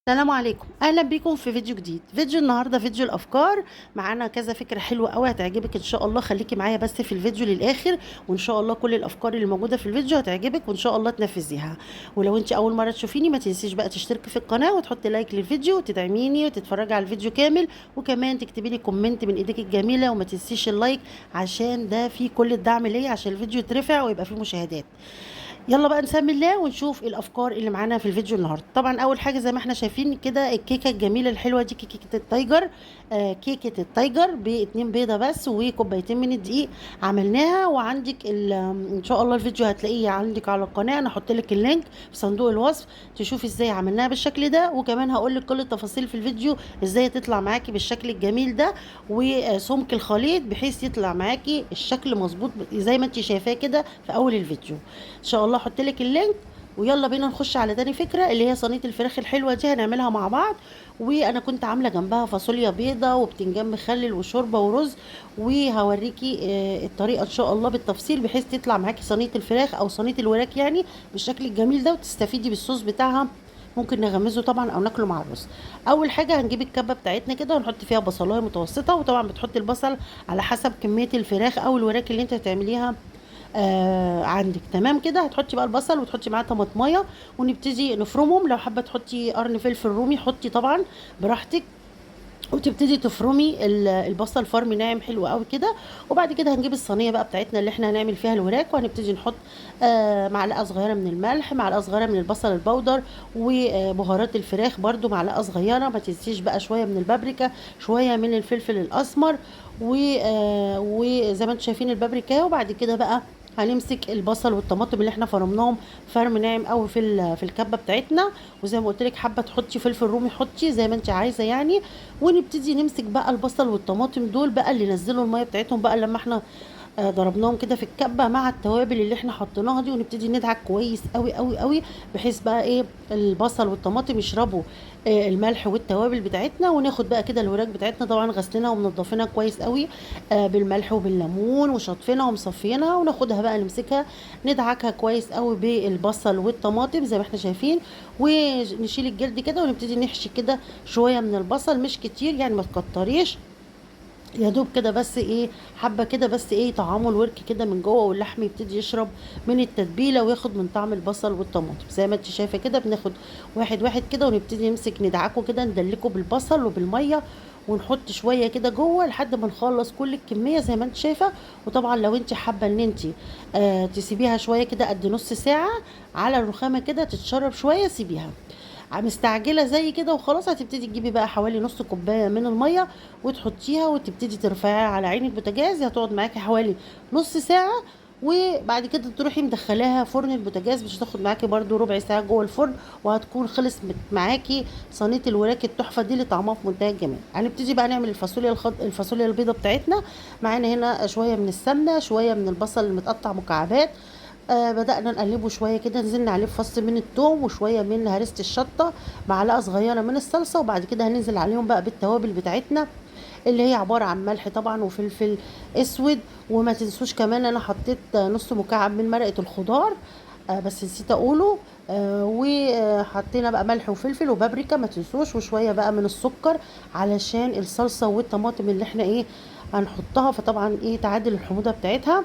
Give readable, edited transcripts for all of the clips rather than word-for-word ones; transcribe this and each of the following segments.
السلام عليكم، اهلا بيكم في فيديو جديد. فيديو النهارده فيديو الافكار. معانا كذا فكره حلوه قوي هتعجبك ان شاء الله. خليكي معايا بس في الفيديو للاخر، وان شاء الله كل الافكار اللي موجوده في الفيديو هتعجبك وان شاء الله تنفذيها. ولو انت اول مره تشوفيني ما تنسيش بقى تشتركي في القناه وتحطي لايك للفيديو وتدعميني وتتفرجي على الفيديو كامل، وكمان تكتبي لي كومنت من ايديك الجميله، وما تنسيش اللايك عشان ده فيه كل الدعم ليا عشان الفيديو يترفع ويبقى فيه مشاهدات. يلا بقى نسمي الله ونشوف الافكار اللي معانا في الفيديو النهارده. طبعا اول حاجه زي ما احنا شايفين كده الكيكه الجميله الحلوه دي كيكه التايجر. كيكه التايجر باتنين بيضه بس وكوبايتين من الدقيق عملناها. وعندك ان شاء الله الفيديو هتلاقيه عندك على القناه، انا هحط لك اللينك في صندوق الوصف تشوفي ازاي عملناها بالشكل ده، وكمان هقول لك كل التفاصيل في الفيديو ازاي تطلع معاكي بالشكل الجميل ده وسمك الخليط بحيث يطلع معاكي الشكل مظبوط زي ما انت شايفاه كده في اول الفيديو. ان شاء الله احط لك اللينك. ويلا بينا نخش على تاني فكره اللي هي صينيه الفراخ الحلوه دي هنعملها مع بعض. وانا كنت عامله جنبها فاصوليا بيضه وبتنجان مخلل وشوربه ورز، وهوريكي الطريقه ان شاء الله بالتفصيل بحيث تطلع معاكي صينيه الفراخ او صينيه الوراك يعني بالشكل الجميل ده وتستفيدي بالصوص بتاعها. ممكن نغمزه طبعا او ناكله مع الرز. اول حاجه هنجيب الكبه بتاعتنا كده ونحط فيها بصلايه متوسطه، وطبعا بتحطي البصل على حسب كميه الفراخ او الوراك اللي انت هتعمليها عندك. تمام كده هتحطي بقى البصل وتحطي معاه طماطميه ونبتدي نفرمهم. لو حابه تحطي قرن فلفل رومي حطي طبعا براحتك، وتبتدي تفرمي البصل فرم ناعم حلو قوي كده. وبعد كده هنجيب الصينيه بقى بتاعتنا اللي احنا هنعمل فيها الوراك، وهنبتدي نحط معلقه صغيره من الملح، معلقه صغيره من البصل البودر، وبهارات الفراخ برده معلقه صغيره. ما تنسيش بقى شويه من البابريكا، شويه من الفلفل الاسمر، وزي ما انتم شايفين البابريكا. وبعد كده بقى هنمسك البصل والطماطم اللي احنا فرمناهم فرم ناعم قوي في الكبه بتاعتنا. وزي ما قلت لك حابه تحطي فلفل رومي حطي زي ما انت عايزه يعني. ونبتدي نمسك بقى البصل والطماطم دول بقى اللي نزلوا الميه بتاعتهم بقى لما احنا ضربناهم كده في الكبه مع التوابل اللي احنا حطيناها دي، ونبتدي ندعك كويس قوي قوي قوي بحيث بقى ايه البصل والطماطم يشربوا الملح والتوابل بتاعتنا. وناخد بقى كده الوراك بتاعتنا طبعا غسلينها ومنضفينها كويس قوي بالملح وبالليمون وشطفينها ومصفينها، وناخدها بقى نمسكها ندعكها كويس قوي بالبصل والطماطم زي ما احنا شايفين. ونشيل الجلد كده ونبتدي نحشي كده شويه من البصل مش كتير يعني ما تكتريش، يا دوب كده بس ايه حبه كده بس ايه طعامه الورك كده من جوه، واللحم يبتدي يشرب من التتبيله وياخد من طعم البصل والطماطم زي ما انت شايفه كده. بناخد واحد واحد كده ونبتدي نمسك ندعكه كده ندلكه بالبصل وبالميه، ونحط شويه كده جوه لحد ما نخلص كل الكميه زي ما انت شايفه. وطبعا لو انت حابه ان انت تسيبيها شويه كده قد نص ساعه على الرخامه كده تتشرب شويه سيبيها. مستعجله زي كده وخلاص هتبتدي تجيبي بقى حوالي نص كوبايه من الميه وتحطيها وتبتدي ترفعيها على عين البوتاجاز. هتقعد معاكي حوالي نص ساعه، وبعد كده تروحي مدخلاها فرن البوتاجاز مش هتاخد معاكي برده ربع ساعه جوه الفرن، وهتكون خلص معاكي صينيه الوراك التحفه دي اللي طعمها في منتهى الجمال. هنبتدي بقى نعمل الفاصوليا البيضه بتاعتنا. معانا هنا شويه من السمنه، شويه من البصل المتقطع مكعبات. بدأنا نقلبه شوية كده، نزلنا عليه بفص من الثوم وشوية من هريسة الشطة، معلقة صغيرة من الصلصة. وبعد كده هننزل عليهم بقى بالتوابل بتاعتنا اللي هي عبارة عن ملح طبعا وفلفل اسود. وما تنسوش كمان انا حطيت نص مكعب من مرقة الخضار بس نسيت اقوله. وحطينا بقى ملح وفلفل وبابريكا ما تنسوش، وشوية بقى من السكر علشان الصلصة والطماطم اللي احنا ايه هنحطها، فطبعا ايه تعادل الحموضة بتاعتها.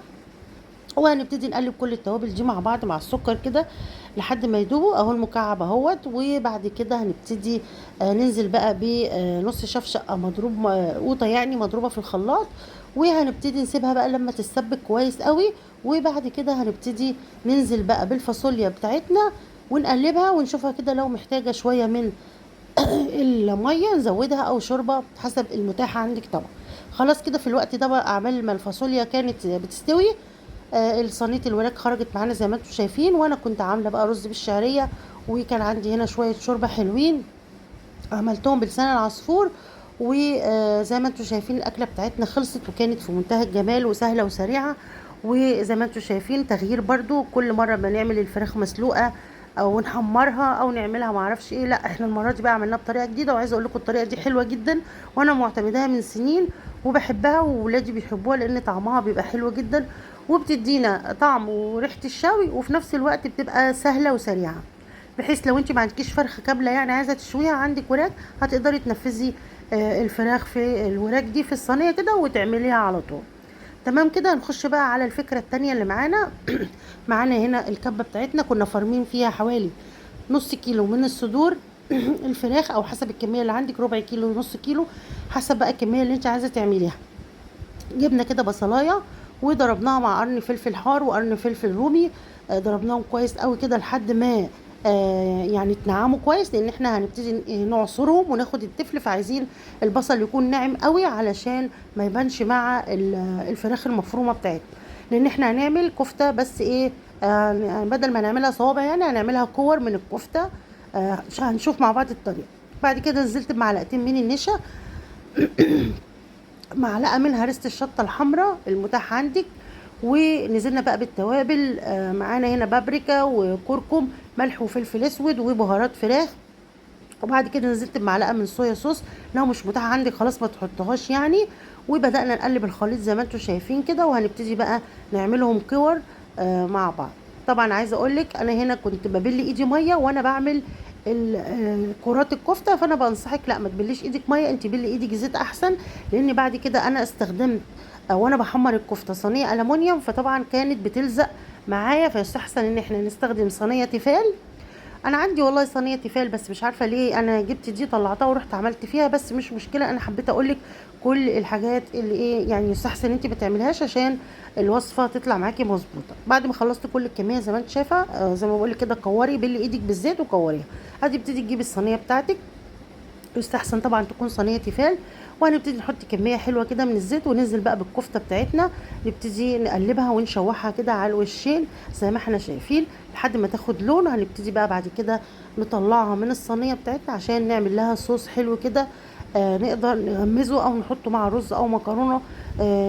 وهنبتدي نقلب كل التوابل دي مع بعض مع السكر كده لحد ما يدوبوا اهو المكعب اهوت. وبعد كده هنبتدي ننزل بقى بنص شفشق مضروب قوطه يعني مضروبه في الخلاط، وهنبتدي نسيبها بقى لما تتسبك كويس قوي. وبعد كده هنبتدي ننزل بقى بالفاصوليا بتاعتنا ونقلبها ونشوفها كده لو محتاجه شويه من الميه نزودها او شوربه حسب المتاح عندك طبعا. خلاص كده في الوقت ده بقى اعمال ما الفاصوليا كانت بتستوي صينيه الوراك خرجت معانا زي ما انتم شايفين. وانا كنت عامله بقى رز بالشعريه، وكان عندي هنا شويه شوربه حلوين عملتهم بلسان العصفور. وزي ما انتم شايفين الاكله بتاعتنا خلصت وكانت في منتهى الجمال وسهله وسريعه. وزي ما انتم شايفين تغيير برضو كل مره ما نعمل الفراخ مسلوقه او نحمرها او نعملها معرفش ايه، لا احنا المره دي بقى عملناها بطريقه جديده. وعايزه اقول لكم الطريقه دي حلوه جدا وانا معتمداها من سنين وبحبها وولادي بيحبوها لان طعمها بيبقى حلو جدا وبتدينا طعم وريحه الشوي وفي نفس الوقت بتبقى سهله وسريعه. بحيث لو انت ما عندكيش فرخه كامله يعني عايزه تشويها، عندك وراك، هتقدري تنفذي الفراخ في الوراك دي في الصينيه كده وتعمليها على طول. تمام كده. نخش بقى على الفكره التانية اللي معانا. معانا هنا الكبه بتاعتنا كنا فارمين فيها حوالي نص كيلو من الصدور الفراخ، او حسب الكميه اللي عندك، ربع كيلو، نص كيلو، حسب بقى الكميه اللي انت عايزه تعمليها. جبنا كده بصلايه وضربناها مع قرن فلفل حار وقرن فلفل رومي. ضربناهم كويس قوي كده لحد ما يعني تنعموا كويس، لان احنا هنبتدي نعصرهم وناخد التفل، فعايزين البصل يكون ناعم قوي علشان ما يبانش مع الفراخ المفرومه بتاعتنا، لان احنا هنعمل كفته بس ايه، بدل ما نعملها صوابع يعني هنعملها كور من الكفته. هنشوف مع بعض الطريقه. بعد كده نزلت بمعلقتين من النشا، معلقه من هرسه الشطه الحمراء المتاح عندك، ونزلنا بقى بالتوابل. معانا هنا بابريكا وكركم، ملح وفلفل اسود وبهارات فراخ. وبعد كده نزلت بمعلقه من صويا صوص، لو مش متاح عندك خلاص ما تحطهاش يعني. وبدانا نقلب الخليط زي ما انتم شايفين كده، وهنبتدي بقى نعملهم كور مع بعض. طبعا عايزه اقول لك انا هنا كنت ببل ايدي ميه وانا بعمل كرات الكفته، فانا بنصحك لا ما تبليش ايدك ميه، انت بلي ايدك زيت احسن، لان بعد كده انا استخدمت وانا بحمر الكفته صينيه الومنيوم، فطبعا كانت بتلزق معايا، فيستحسن ان احنا نستخدم صينيه تيفال. انا عندي والله صينيه تيفال، بس مش عارفه ليه انا جبت دي طلعتها ورحت عملت فيها، بس مش مشكله. انا حبيت اقولك كل الحاجات اللي ايه يعني يستحسن انت ما تعملهاش عشان الوصفه تطلع معاكي مظبوطه. بعد ما خلصت كل الكميه زي ما انت شايفه، زي ما بقولك كده، كوري بلي ايدك بالزيت وكوريها. هتبتدي تجيبي الصينيه بتاعتك، يستحسن طبعا تكون صينيه تيفال، وهنبتدي نحط كميه حلوه كده من الزيت، وننزل بقى بالكفته بتاعتنا، نبتدي نقلبها ونشوحها كده على الوشين زي ما احنا شايفين لحد ما تاخد لون. هنبتدي بقى بعد كده نطلعها من الصينيه بتاعتنا عشان نعمل لها صوص حلو كده، نقدر نغمزه او نحطه مع رز او مكرونه،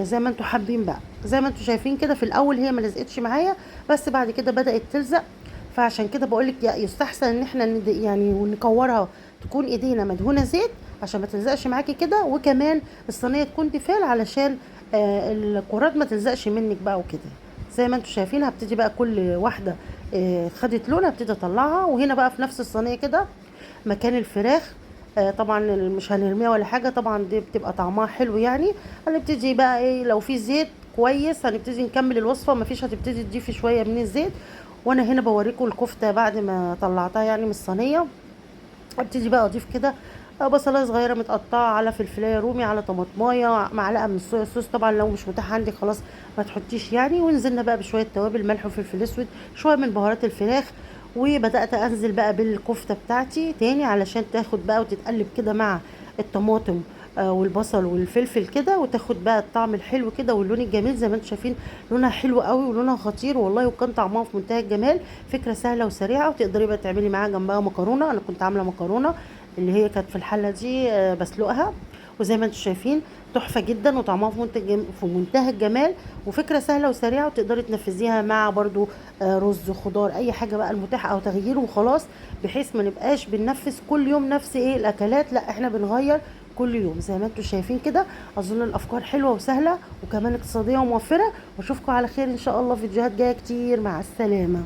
زي ما انتم حابين بقى. زي ما انتم شايفين كده في الاول هي ما لزقتش معايا، بس بعد كده بدات تلزق، فعشان كده بقولك يستحسن ان احنا يعني نكورها، تكون ايدينا مدهونه زيت عشان ما تلزقش معاكي كده، وكمان الصينيه تكون تيفال علشان الكرات ما تلزقش منك بقى وكده. زي ما انتم شايفين هبتدي بقى كل واحده خدت لون هبتدي اطلعها، وهنا بقى في نفس الصينيه كده مكان الفراخ. طبعا مش هنرميها ولا حاجه، طبعا دي بتبقى طعمها حلو يعني. هنبتدي بقى ايه، لو في زيت كويس هنبتدي نكمل الوصفه، مفيش هتبتدي تضيفي شويه من الزيت. وانا هنا بوريكم الكفته بعد ما طلعتها يعني من الصينيه. ابتدي بقى اضيف كده بصلايه صغيره متقطعه، على فلفلايه رومي، على طماطمايه، معلقه من الصويا صوص، طبعا لو مش متاح عندك خلاص ما تحطيش يعني. ونزلنا بقى بشويه توابل، ملح وفلفل اسود، شويه من بهارات الفراخ. وبدات انزل بقى بالكفته بتاعتي تاني علشان تاخد بقى وتتقلب كده مع الطماطم والبصل والفلفل كده، وتاخد بقى الطعم الحلو كده واللون الجميل. زي ما انتم شايفين لونها حلو قوي ولونها خطير والله، وكان طعمها في منتهى الجمال. فكره سهله وسريعه، وتقدري بقى تعملي معاها جنبها مكرونه. انا كنت عامله مكرونه اللي هي كانت في الحله دي بسلقها، وزي ما انتم شايفين تحفه جدا وطعمها في منتهى الجمال. وفكره سهله وسريعه، وتقدري تنفذيها مع برضو رز، خضار، اي حاجه بقى المتاح او تغيير وخلاص، بحيث ما نبقاش بننفذ كل يوم نفس ايه الاكلات، لا احنا بنغير كل يوم. زي ما انتم شايفين كده اظن الافكار حلوه وسهله وكمان اقتصاديه وموفره. واشوفكم على خير ان شاء الله، فيديوهات جايه كتير. مع السلامه.